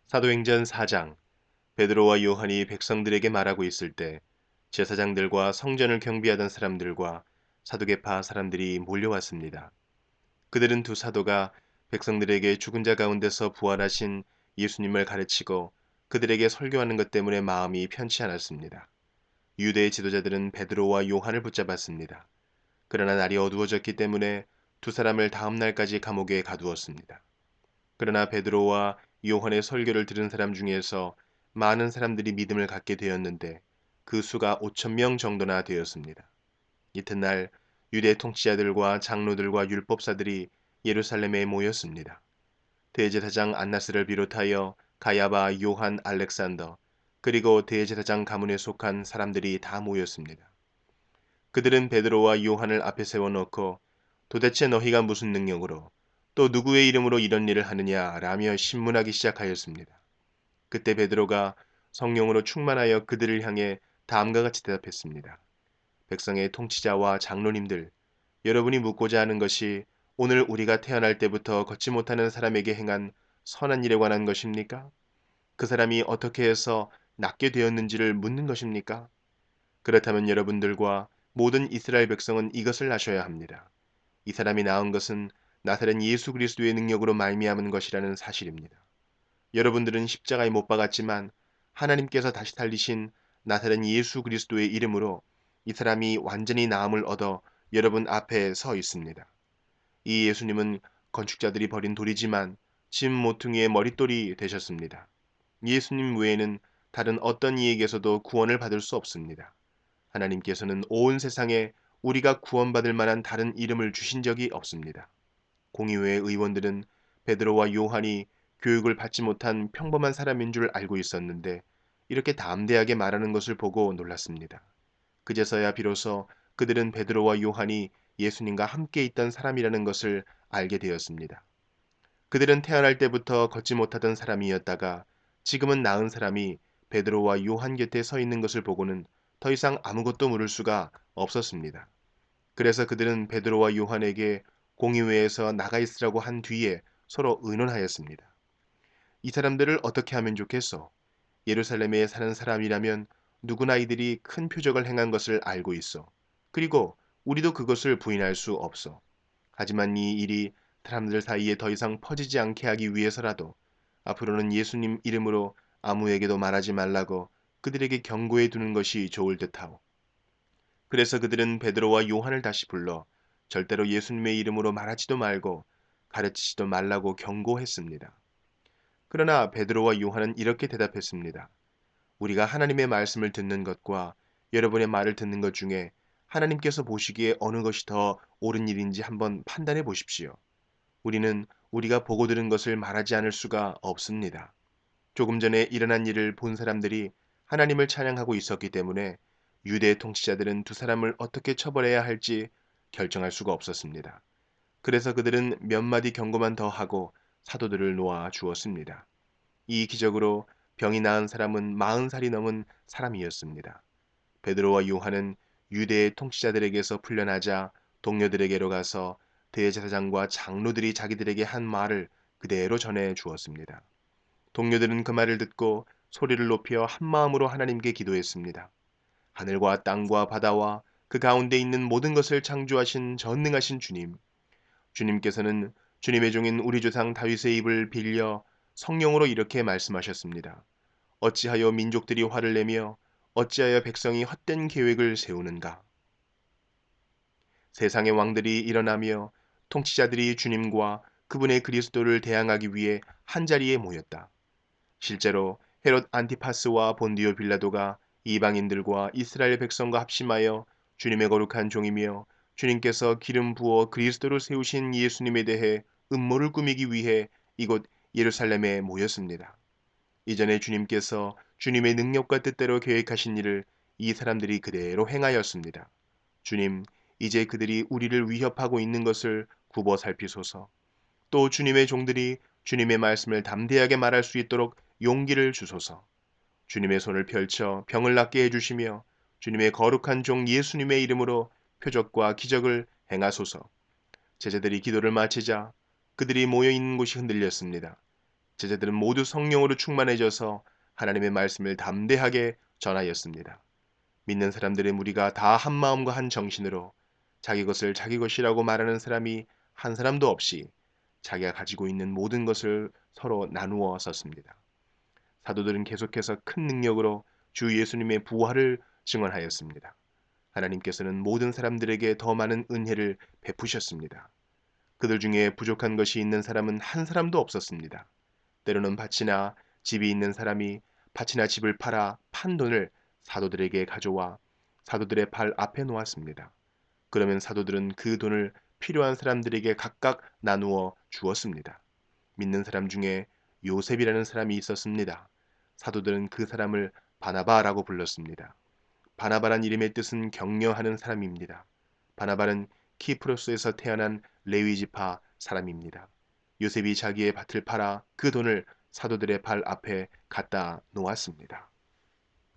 사도행전 4장. 베드로와 요한이 백성들에게 말하고 있을 때 제사장들과 성전을 경비하던 사람들과 사두개파 사람들이 몰려왔습니다. 그들은 두 사도가 백성들에게 죽은 자 가운데서 부활하신 예수님을 가르치고 그들에게 설교하는 것 때문에 마음이 편치 않았습니다. 유대의 지도자들은 베드로와 요한을 붙잡았습니다. 그러나 날이 어두워졌기 때문에 두 사람을 다음 날까지 감옥에 가두었습니다. 그러나 베드로와 요한의 설교를 들은 사람 중에서 많은 사람들이 믿음을 갖게 되었는데 그 수가 5천 명 정도나 되었습니다. 이튿날 유대 통치자들과 장로들과 율법사들이 예루살렘에 모였습니다. 대제사장 안나스를 비롯하여 가야바, 요한, 알렉산더, 그리고 대제사장 가문에 속한 사람들이 다 모였습니다. 그들은 베드로와 요한을 앞에 세워놓고 도대체 너희가 무슨 능력으로 또 누구의 이름으로 이런 일을 하느냐 라며 신문하기 시작하였습니다. 그때 베드로가 성령으로 충만하여 그들을 향해 다음과 같이 대답했습니다. 백성의 통치자와 장로님들, 여러분이 묻고자 하는 것이 오늘 우리가 태어날 때부터 걷지 못하는 사람에게 행한 선한 일에 관한 것입니까? 그 사람이 어떻게 해서 낫게 되었는지를 묻는 것입니까? 그렇다면 여러분들과 모든 이스라엘 백성은 이것을 아셔야 합니다. 이 사람이 나은 것은 나사렛 예수 그리스도의 능력으로 말미암은 것이라는 사실입니다. 여러분들은 십자가에 못 박았지만 하나님께서 다시 살리신 나사렛 예수 그리스도의 이름으로 이 사람이 완전히 나음을 얻어 여러분 앞에 서 있습니다. 이 예수님은 건축자들이 버린 돌이지만 집 모퉁이의 머릿돌이 되셨습니다. 예수님 외에는 다른 어떤 이에게서도 구원을 받을 수 없습니다. 하나님께서는 온 세상에 우리가 구원받을 만한 다른 이름을 주신 적이 없습니다. 공의회 의원들은 베드로와 요한이 교육을 받지 못한 평범한 사람인 줄 알고 있었는데 이렇게 담대하게 말하는 것을 보고 놀랐습니다. 그제서야 비로소 그들은 베드로와 요한이 예수님과 함께 있던 사람이라는 것을 알게 되었습니다. 그들은 태어날 때부터 걷지 못하던 사람이었다가 지금은 나은 사람이 베드로와 요한 곁에 서 있는 것을 보고는 더 이상 아무것도 물을 수가 없었습니다. 그래서 그들은 베드로와 요한에게 공의회에서 나가 있으라고 한 뒤에 서로 의논하였습니다. 이 사람들을 어떻게 하면 좋겠소? 예루살렘에 사는 사람이라면 누구나 이들이 큰 표적을 행한 것을 알고 있어. 그리고 우리도 그것을 부인할 수 없어. 하지만 이 일이 사람들 사이에 더 이상 퍼지지 않게 하기 위해서라도 앞으로는 예수님 이름으로 아무에게도 말하지 말라고 그들에게 경고해 두는 것이 좋을 듯하오. 그래서 그들은 베드로와 요한을 다시 불러 절대로 예수님의 이름으로 말하지도 말고 가르치지도 말라고 경고했습니다. 그러나 베드로와 요한은 이렇게 대답했습니다. 우리가 하나님의 말씀을 듣는 것과 여러분의 말을 듣는 것 중에 하나님께서 보시기에 어느 것이 더 옳은 일인지 한번 판단해 보십시오. 우리는 우리가 보고 들은 것을 말하지 않을 수가 없습니다. 조금 전에 일어난 일을 본 사람들이 하나님을 찬양하고 있었기 때문에 유대 통치자들은 두 사람을 어떻게 처벌해야 할지 결정할 수가 없었습니다. 그래서 그들은 몇 마디 경고만 더 하고 사도들을 놓아 주었습니다. 이 기적으로 병이 나은 사람은 40살이 넘은 사람이었습니다. 베드로와 요한은 유대의 통치자들에게서 풀려나자 동료들에게로 가서 대제사장과 장로들이 자기들에게 한 말을 그대로 전해 주었습니다. 동료들은 그 말을 듣고 소리를 높여 한 마음으로 하나님께 기도했습니다. 하늘과 땅과 바다와 그 가운데 있는 모든 것을 창조하신 전능하신 주님, 주님께서는 주님의 종인 우리 조상 다윗의 입을 빌려 성령으로 이렇게 말씀하셨습니다. 어찌하여 민족들이 화를 내며 어찌하여 백성이 헛된 계획을 세우는가? 세상의 왕들이 일어나며 통치자들이 주님과 그분의 그리스도를 대항하기 위해 한자리에 모였다. 실제로 헤롯 안티파스와 본디오 빌라도가 이방인들과 이스라엘 백성과 합심하여 주님의 거룩한 종이며 주님께서 기름 부어 그리스도를 세우신 예수님에 대해 음모를 꾸미기 위해 이곳 예루살렘에 모였습니다. 이전에 주님께서 주님의 능력과 뜻대로 계획하신 일을 이 사람들이 그대로 행하였습니다. 주님, 이제 그들이 우리를 위협하고 있는 것을 굽어 살피소서. 또 주님의 종들이 주님의 말씀을 담대하게 말할 수 있도록 용기를 주소서. 주님의 손을 펼쳐 병을 낫게 해주시며 주님의 거룩한 종 예수님의 이름으로 표적과 기적을 행하소서. 제자들이 기도를 마치자 그들이 모여 있는 곳이 흔들렸습니다. 제자들은 모두 성령으로 충만해져서 하나님의 말씀을 담대하게 전하였습니다. 믿는 사람들의 무리가 다 한 마음과 한 정신으로 자기 것을 자기 것이라고 말하는 사람이 한 사람도 없이 자기가 가지고 있는 모든 것을 서로 나누어 썼습니다. 사도들은 계속해서 큰 능력으로 주 예수님의 부활을 증언하였습니다. 하나님께서는 모든 사람들에게 더 많은 은혜를 베푸셨습니다. 그들 중에 부족한 것이 있는 사람은 한 사람도 없었습니다. 때로는 밭이나 집이 있는 사람이 밭이나 집을 팔아 판 돈을 사도들에게 가져와 사도들의 발 앞에 놓았습니다. 그러면 사도들은 그 돈을 필요한 사람들에게 각각 나누어 주었습니다. 믿는 사람 중에 요셉이라는 사람이 있었습니다. 사도들은 그 사람을 바나바라고 불렀습니다. 바나바란 이름의 뜻은 격려하는 사람입니다. 바나바는 키프로스에서 태어난 레위 지파 사람입니다. 요셉이 자기의 밭을 팔아 그 돈을 사도들의 발 앞에 갖다 놓았습니다.